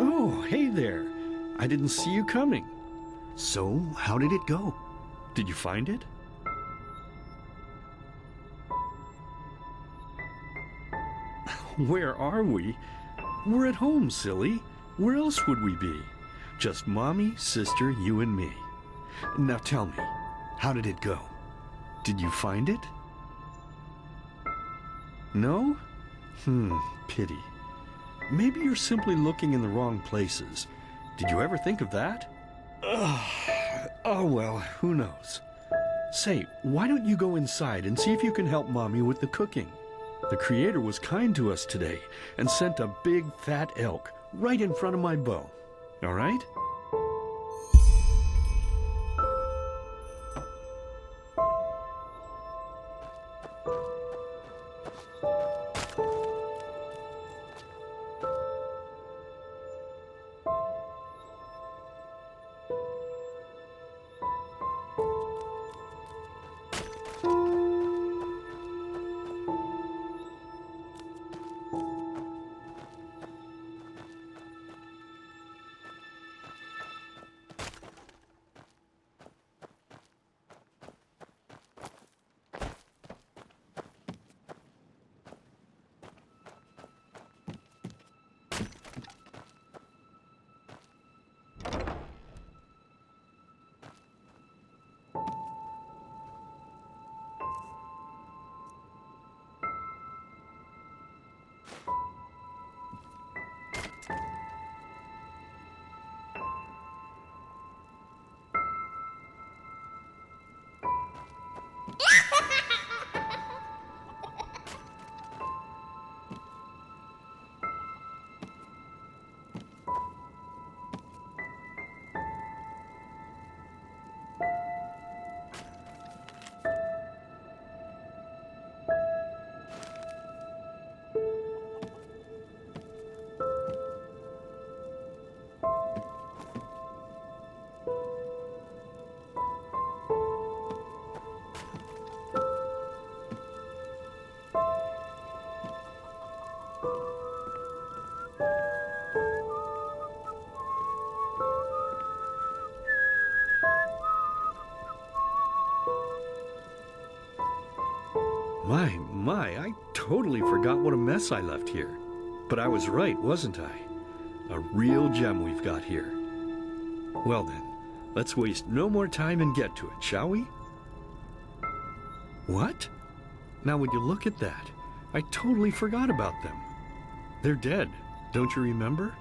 Oh, hey there. I didn't see you coming. So, how did it go? Did you find it? Where are we? We're at home, silly. Where else would we be? Just Mommy, sister, you and me. Now tell me, how did it go? Did you find it? No? Pity. Maybe you're simply looking in the wrong places. Did you ever think of that? Oh well, who knows? Say, why don't you go inside and see if you can help Mommy with the cooking? The Creator was kind to us today and sent a big fat elk right in front of my bow. All right? I totally forgot what a mess I left here. But I was right, wasn't I? A real gem we've got here. Well then, let's waste no more time and get to it, shall we? What? Now would you look at that? I totally forgot about them. They're dead, don't you remember?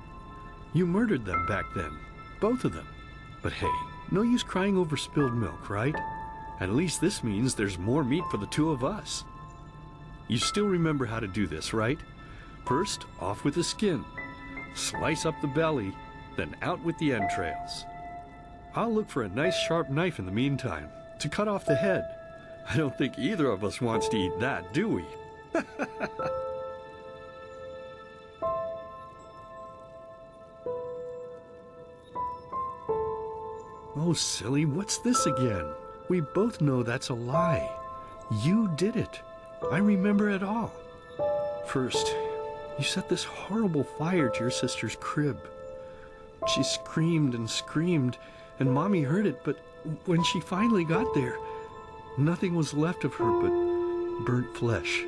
You murdered them back then, both of them. But hey, no use crying over spilled milk, right? At least this means there's more meat for the two of us. You still remember how to do this, right? First, off with the skin. Slice up the belly, then out with the entrails. I'll look for a nice sharp knife in the meantime, to cut off the head. I don't think either of us wants to eat that, do we? Oh, silly, what's this again? We both know that's a lie. You did it. I remember it all. First, you set this horrible fire to your sister's crib. She screamed and screamed, and Mommy heard it, but when she finally got there, nothing was left of her but burnt flesh.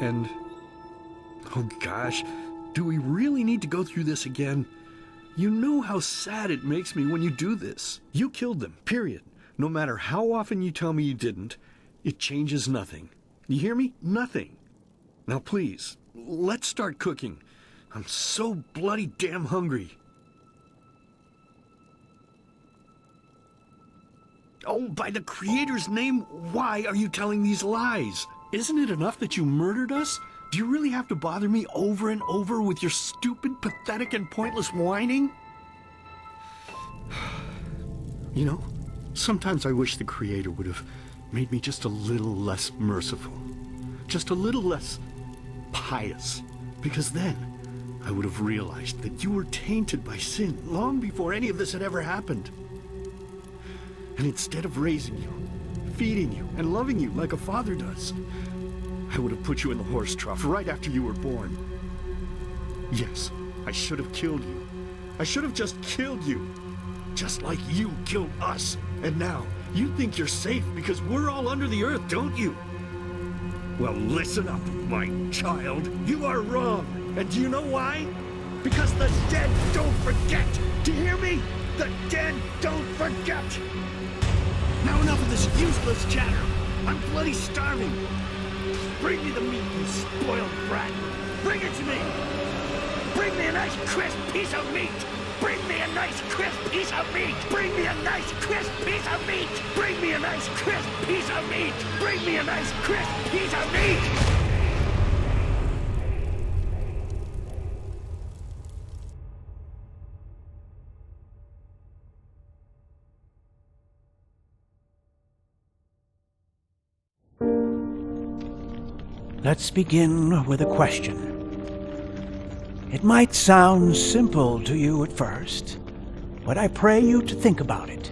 And, oh gosh, do we really need to go through this again? You know how sad it makes me when you do this. You killed them, period. No matter how often you tell me you didn't, it changes nothing. You hear me? Nothing. Now please, let's start cooking. I'm so bloody damn hungry. Oh, by the Creator's name, why are you telling these lies? Isn't it enough that you murdered us? Do you really have to bother me over and over with your stupid, pathetic, and pointless whining? You know, sometimes I wish the Creator would have made me just a little less merciful. Just a little less pious. Because then I would have realized that you were tainted by sin long before any of this had ever happened. And instead of raising you, feeding you, and loving you like a father does, I would have put you in the horse trough right after you were born. Yes, I should have killed you. I should have just killed you. Just like you killed us. And now, you think you're safe because we're all under the earth, don't you? Well, listen up, my child. You are wrong. And do you know why? Because the dead don't forget. Do you hear me? The dead don't forget. Now enough of this useless chatter. I'm bloody starving. Bring me the meat, you spoiled brat. Bring it to me. Bring me a nice crisp piece of meat. Bring me a nice crisp piece of meat. Bring me a nice crisp piece of meat. Bring me a nice crisp piece of meat. Bring me a nice crisp piece of meat. Let's begin with a question. It might sound simple to you at first, but I pray you to think about it.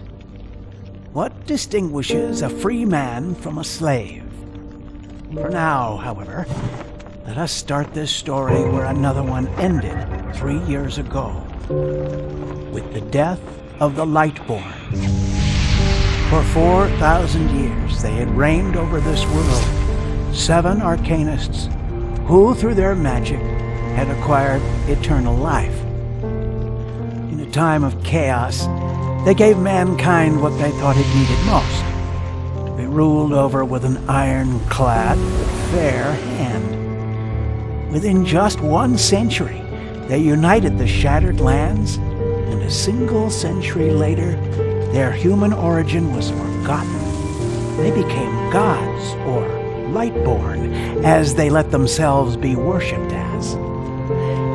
What distinguishes a free man from a slave? For now, however, let us start this story where another one ended 3 years ago, with the death of the Lightborn. For 4,000 years they had reigned over this world, 7 arcanists who, through their magic, had acquired eternal life. In a time of chaos, they gave mankind what they thought it needed most, to be ruled over with an ironclad but fair hand. Within just 1 century, they united the shattered lands, and a single century later, their human origin was forgotten. They became gods, or Lightborn, as they let themselves be worshipped as.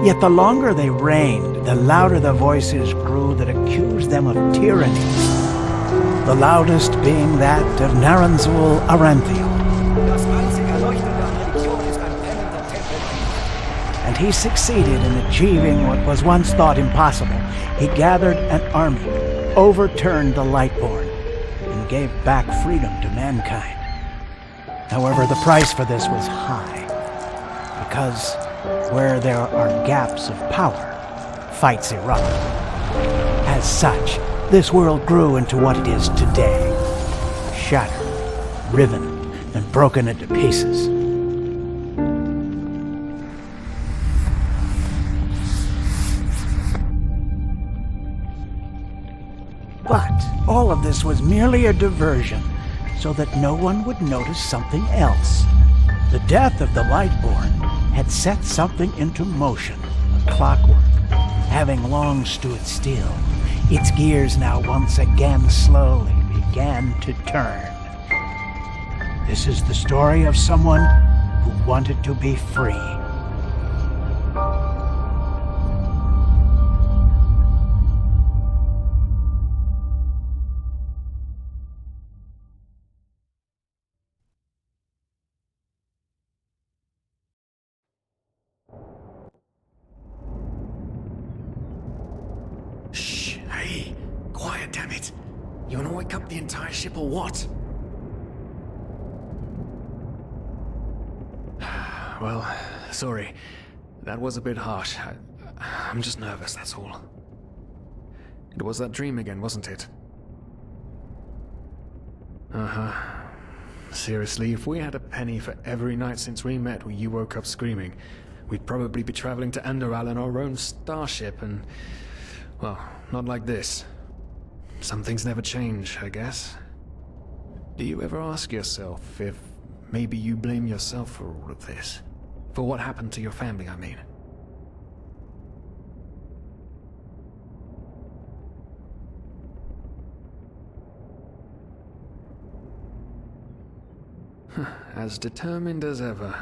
Yet the longer they reigned, the louder the voices grew that accused them of tyranny, the loudest being that of Naranzul Aranthiel. And he succeeded in achieving what was once thought impossible. He gathered an army, overturned the Lightborn, and gave back freedom to mankind. However, the price for this was high, because Where there are gaps of power, fights erupt. As such, this world grew into what it is today. Shattered, riven, and broken into pieces. But all of this was merely a diversion, so that no one would notice something else. The death of the Lightborn had set something into motion, clockwork. Having long stood still, its gears now once again slowly began to turn. This is the story of someone who wanted to be free. Shh, hey, quiet, damn it. You wanna wake up the entire ship or what? Well, sorry. That was a bit harsh. I'm just nervous, that's all. It was that dream again, wasn't it? Uh-huh. Seriously, if we had a penny for every night since we met where you woke up screaming, we'd probably be traveling to Enderal in our own starship and... well, not like this. Some things never change, I guess. Do you ever ask yourself if maybe you blame yourself for all of this? For what happened to your family, I mean? As determined as ever.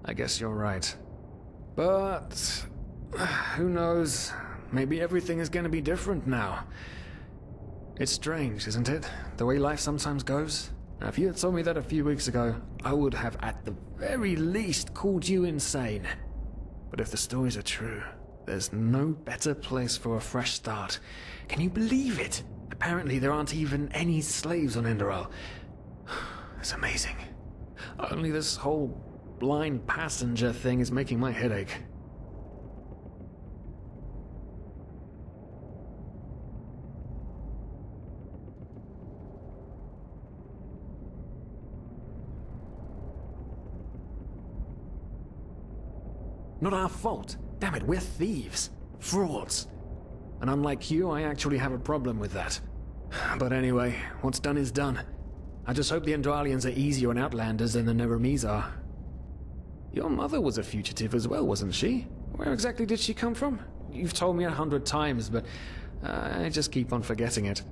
I guess you're right. But... who knows? Maybe everything is going to be different now. It's strange, isn't it? The way life sometimes goes. Now, if you had told me that a few weeks ago, I would have at the very least called you insane. But if the stories are true, there's no better place for a fresh start. Can you believe it? Apparently there aren't even any slaves on Enderal. It's amazing. Only this whole blind passenger thing is making my head ache. Not our fault. Damn it, we're thieves. Frauds. And unlike you, I actually have a problem with that. But anyway, what's done is done. I just hope the Endralians are easier on Outlanders than the Neremes are. Your mother was a fugitive as well, wasn't she? Where exactly did she come from? You've told me 100 times, but I just keep on forgetting it.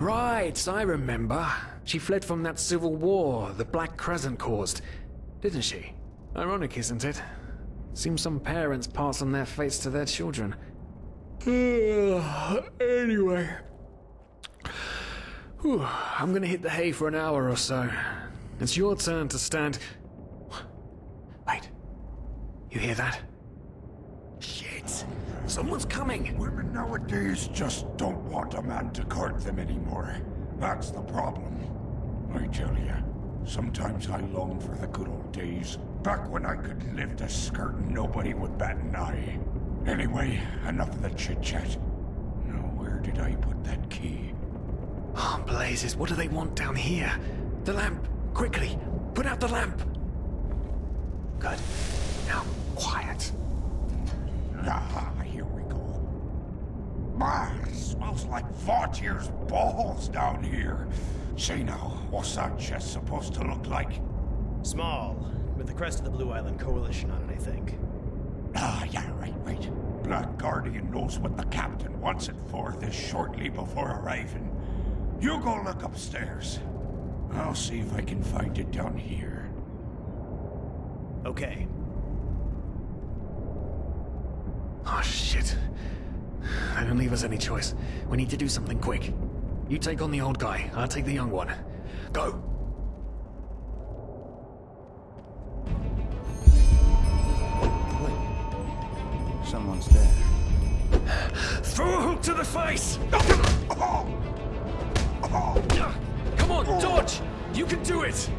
Right, I remember. She fled from that civil war the Black Crescent caused, didn't she? Ironic, isn't it? Seems some parents pass on their fates to their children. Anyway. Whew, I'm gonna hit the hay for an hour or so. It's your turn to stand... Wait. You hear that? Shit. Someone's coming. Women nowadays just don't want a man to court them anymore. That's the problem. I tell you, sometimes I long for the good old days, back when I could lift a skirt and nobody would bat an eye. Anyway, enough of the chit-chat. Now, where did I put that key? Oh, blazes, what do they want down here? The lamp! Quickly! Put out the lamp! Good. Now, quiet. Ah, here we go. Ah, it smells like Vaughtier's balls down here. Say now, what's that chest supposed to look like? Small, with the crest of the Blue Island Coalition on it, I think. Ah, yeah, right. Black Guardian knows what the captain wants it for this shortly before arriving. You go look upstairs. I'll see if I can find it down here. Okay. Oh, shit. They don't leave us any choice. We need to do something quick. You take on the old guy, I'll take the young one. Go! Wait. Someone's there. Throw a hook to the face! Come on, dodge! You can do it!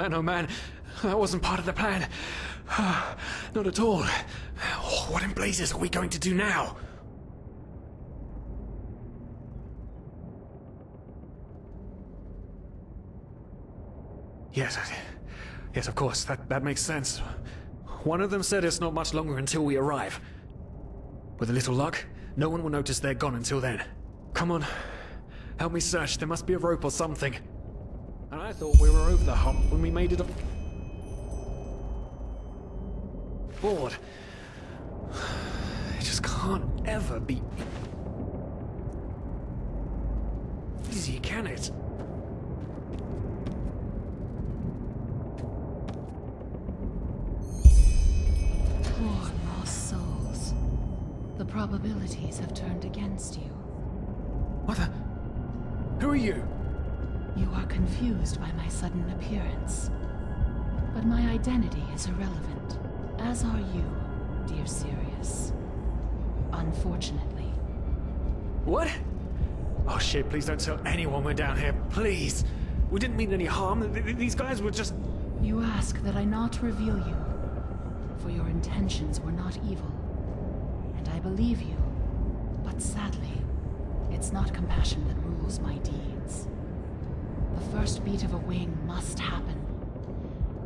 Oh man. That wasn't part of the plan. Not at all. What in blazes are we going to do now? Yes, of course. That makes sense. One of them said it's not much longer until we arrive. With a little luck, no one will notice they're gone until then. Come on. Help me search. There must be a rope or something. And I thought we were over the hump when we made it board. It just can't ever be easy, can it? Poor lost souls. The probabilities have turned against you. What the? Who are you? You are confused by my sudden appearance. But my identity is irrelevant, as are you, dear Sirius. Unfortunately. What? Oh shit, please don't tell anyone we're down here, please. We didn't mean any harm. These guys were just... You ask that I not reveal you, for your intentions were not evil. And I believe you, but sadly, it's not compassion that rules my deeds. The first beat of a wing must happen.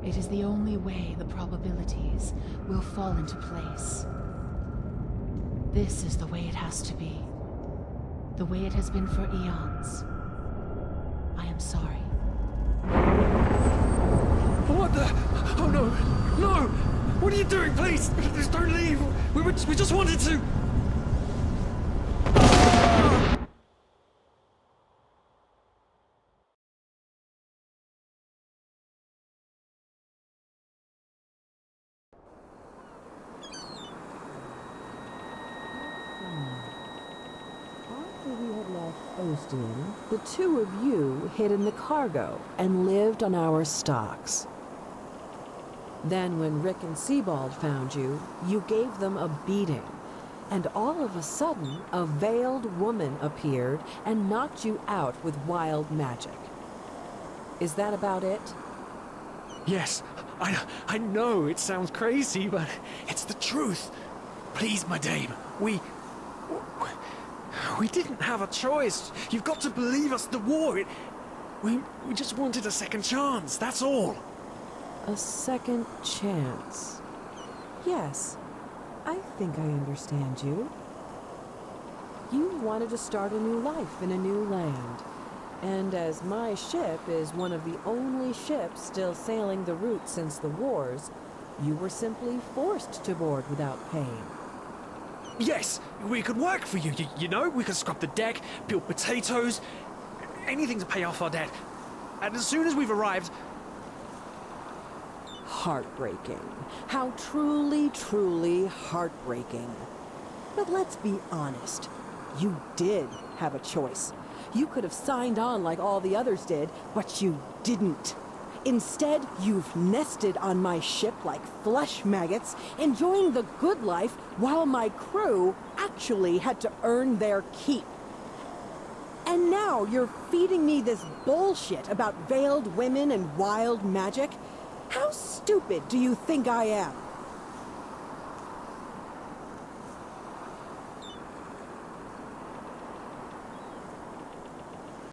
It is the only way the probabilities will fall into place. This is the way it has to be. The way it has been for eons. I am sorry. What the? Oh no! No! What are you doing, please? Just don't leave! We just wanted to... After we had left Ostian, the two of you hid in the cargo and lived on our stocks. Then when Rick and Sebald found you, you gave them a beating. And all of a sudden, a veiled woman appeared and knocked you out with wild magic. Is that about it? Yes, I know it sounds crazy, but it's the truth. Please, my dame, we We didn't have a choice. You've got to believe us, the war. We just wanted a second chance, that's all. A second chance. Yes, I think I understand you. You wanted to start a new life in a new land. And as my ship is one of the only ships still sailing the route since the wars, you were simply forced to board without paying. Yes, we could work for you, you know? We could scrub the deck, peel potatoes, anything to pay off our debt. And as soon as we've arrived... Heartbreaking. How truly, truly heartbreaking. But let's be honest. You did have a choice. You could have signed on like all the others did, but you didn't. Instead, you've nested on my ship like flesh maggots, enjoying the good life while my crew actually had to earn their keep. And now you're feeding me this bullshit about veiled women and wild magic? How stupid do you think I am?